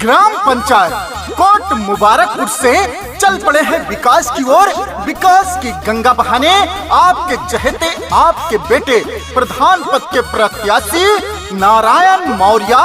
Gram panchayat कोट मुबारकपुर से चल पड़े हैं विकास की ओर। विकास की गंगा बहाने आपके चहेते आपके बेटे प्रधान पद के प्रत्याशी नारायण मौर्य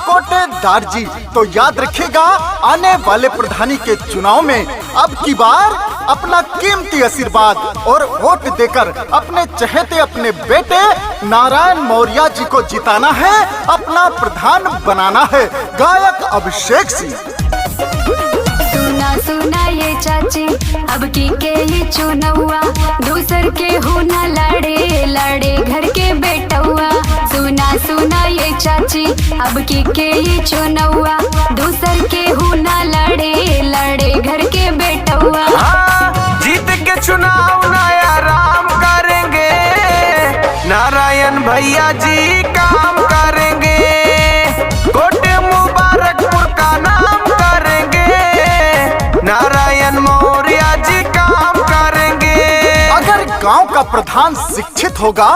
कोटेदार जी। तो याद रखिएगा, आने वाले प्रधानी के चुनाव में अब की बार अपना कीमती आशीर्वाद और वोट देकर अपने चहेते अपने बेटे नारायण मौर्य जी को जिताना है, अपना प्रधान बनाना है। गायक अभिषेक सिंह। सुना सुना ये चाची, अब की के ही चुनौआ, दूसर के हो न लड़े लड़े घर के बेटौआ। सुना सुना ये चाची, अब की के ही चुनौआ, दूसर के हो न लड़े लड़े घर के बेटौआ। जीत के चुनाव नया राम करेंगे, नारायण भैया जी काम करेंगे, कोट मुबारकपुर का नाम करेंगे, नारायण मौर्य जी काम करेंगे। अगर गांव का प्रधान शिक्षित होगा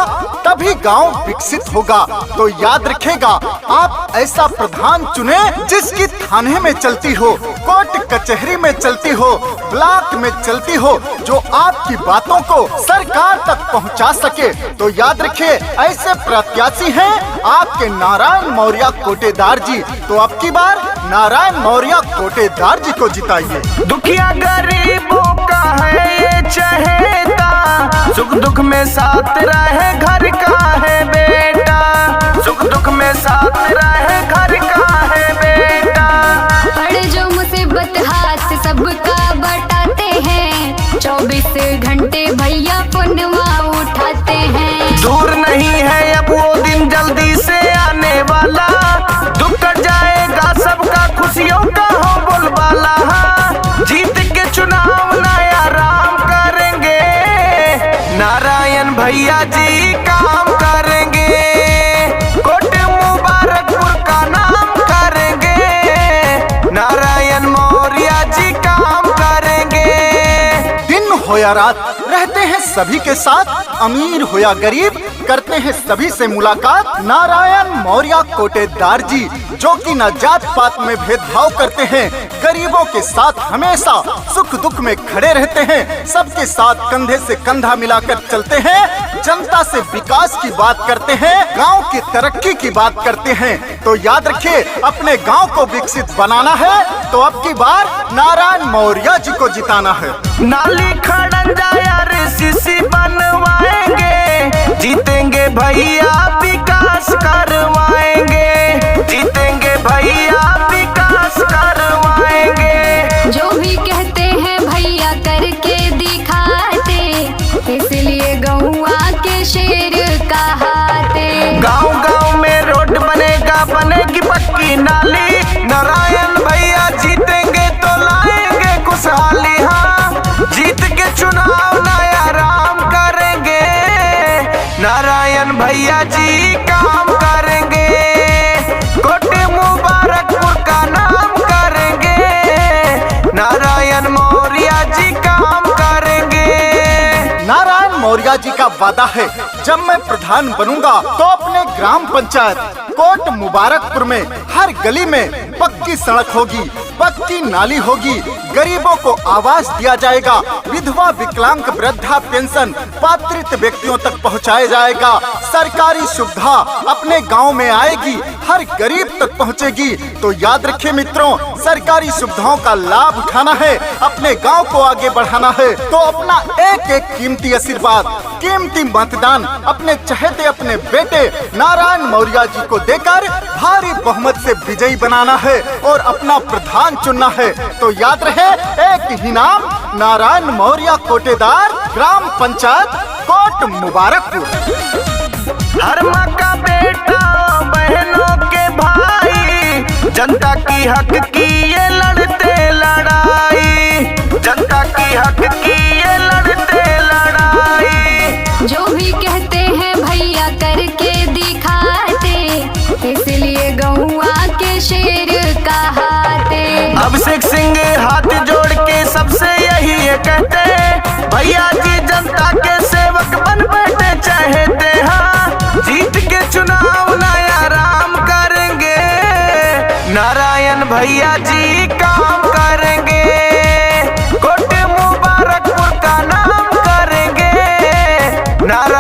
तभी गांव विकसित होगा। तो याद रखेगा, आप ऐसा प्रधान चुने जिसकी थाने में चलती हो, कोर्ट कचहरी में चलती हो, ब्लॉक में चलती हो, जो आपकी बातों को सरकार तक पहुंचा सके। तो याद रखिए, ऐसे प्रत्याशी हैं आपके नारायण मौर्य कोटेदार जी। तो अब की बार नारायण मौर्य कोटेदार जी को जिताइए। दुखिया गरीबों का है ये चहेता, सुख दुख में साथ रहे घर का है बेटा, सुख दुख में साथ रहे घर का है बेटा। पड़े जो मुसीबत हाथ सबका बटाते हैं, 24 घंटे भैया पुनवा उठाते हैं। दूर नहीं है अब वो दिन, जल्दी से आने वाला, दुख कट जाएगा सबका, खुशियों का हो बोलबाला। जीत के चुनाव नया राम करेंगे, नारायण भैया जी काम करेंगे, कोट मुबारकपुर का नाम करेंगे, नारायण मौर्य जी काम करेंगे। दिन हो या रात रहते हैं सभी के साथ, अमीर हो या गरीब करते हैं सभी से मुलाकात। नारायण मौर्य कोटेदार जी जो कि न जात पात में भेदभाव करते हैं, गरीबों के साथ हमेशा सुख दुख में खड़े रहते हैं, सबके साथ कंधे से कंधा मिलाकर चलते हैं, जनता से विकास की बात करते हैं, गांव की तरक्की की बात करते हैं। तो याद रखिए, अपने गांव को विकसित बनाना है तो अब की बार नारायण मौर्य जी को जिताना है। नाली खड़ंजा यार सीसी बनवाएंगे, जीतेंगे भैया विकास करवाएंगे, जीतेंगे भैया विकास करवाएंगे। जो भी कहते हैं भैया करके दिखाते, इसलिए गौआ के शेर कहाते। गांव गांव में रोड बनेगा, बनेगी पक्की नाली, नारायण भैया जीतेंगे तो लाएंगे खुशहाली। जीत के चुनाव नया राम करेंगे, नारायण भैया जी काम करेंगे, कोट मुबारकपुर का नाम करेंगे, नारायण मौर्य जी काम करेंगे। नारायण मौर्य जी का वादा है, जब मैं प्रधान बनूंगा तो अपने ग्राम पंचायत कोट मुबारकपुर में हर गली में पक्की सड़क होगी, पक्की नाली होगी, गरीबों को आवास दिया जाएगा, विधवा विकलांग वृद्धा पेंशन पात्रित व्यक्तियों तक पहुंचाया जाएगा, सरकारी सुविधा अपने गांव में आएगी, हर गरीब तक पहुंचेगी। तो याद रखिए मित्रों, सरकारी सुविधाओं का लाभ उठाना है, अपने गांव को आगे बढ़ाना है। तो अपना एक एक कीमती आशीर्वाद, कीमती मतदान अपने चहेते अपने बेटे नारायण मौर्य जी को देकर भारी बहुमत से विजयी बनाना है और अपना प्रधान चुनना है। तो याद रहे, एक ही नाम, नारायण मौर्य कोटेदार, ग्राम पंचायत कोट मुबारकपुर। हर माँ का बेटा बहनों के भाई, जनता की हक की ये लड़ते लड़ाई, जनता की हक की ये लड़ते लड़ाई। जो भी कहते हैं भैया करके दिखाते, इसलिए गौआ के शेर कहाते। अभिषेक सिंह हाथ जोड़ के सबसे यही ये कहते, भैया जी जनता के सेवक बन बैठे चाहते। जीत के चुनाव नया राम करेंगे, नारायण नारायण भैया जी काम करेंगे, कोट मुबारकपुर का नाम करेंगे। नारायण